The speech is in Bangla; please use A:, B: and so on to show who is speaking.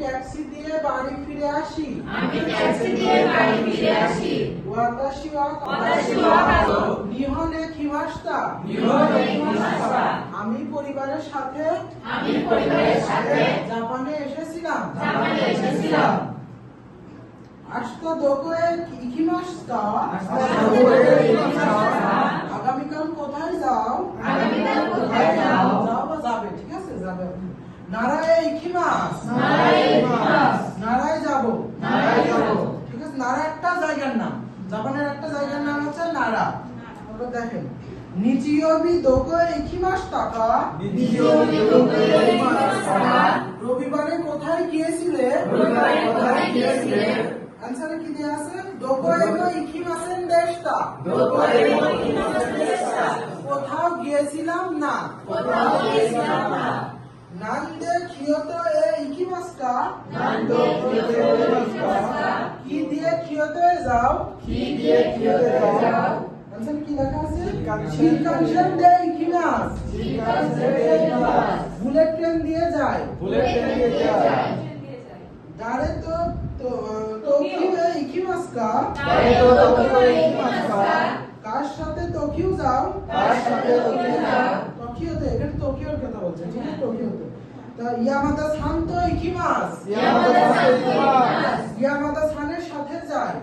A: ট্যাক্সি দিয়ে বাড়ি ফিরে আসি।
B: আমি ট্যাক্সি দিয়ে বাড়ি ফিরে আসি।
A: ওয়াতাশি ওয়া নিহনে কিমাশিতা।
B: নিহনে কিমাশিতা।
A: আমি পরিবারের সাথে জাপানে এসেছিলাম। আজটা দোকোয়ে ইকিমাশিতা। আগামীকাল কোথায় যাও? যাও বা যাবে, ঠিক আছে, যাবে। নারায়ে ইকিমাস। নারায় যাবো। ঠিক আছে, নারা একটা জায়গার নাম, জাপানের একটা জায়গার নাম হচ্ছে নারা। আমরা দেখেন নিচিওবি দোকোয়ে ইকিমাশিতা কা। রবিবারে কোথায় গিয়েছিলে? আনসারে কি দেয়া আছে? দোকোয়ে গো ইকিমাসেন দেশিতা। কোথাও গিয়েছিলাম না। নান্দে কিয়োতো এ ইকিমাসু কা। কি দিয়ে কিয়োতো এ যাও? আনসারে কি লেখা আছে? শিনকানসেন দে ইকিমাস। বুলেট ট্রেন দিয়ে যায়। ডারে তো টোকিও এ ইকিমাসু কা। কার সাথে টোকিও যাও? টোকিওতে, এখানে টোকিওর কথা বলছে, ঠিক আছে, টোকিওতে। তা ইয়ামাদা সান তো ইকিমাস। ইয়ামাদা সানের সাথে যায়।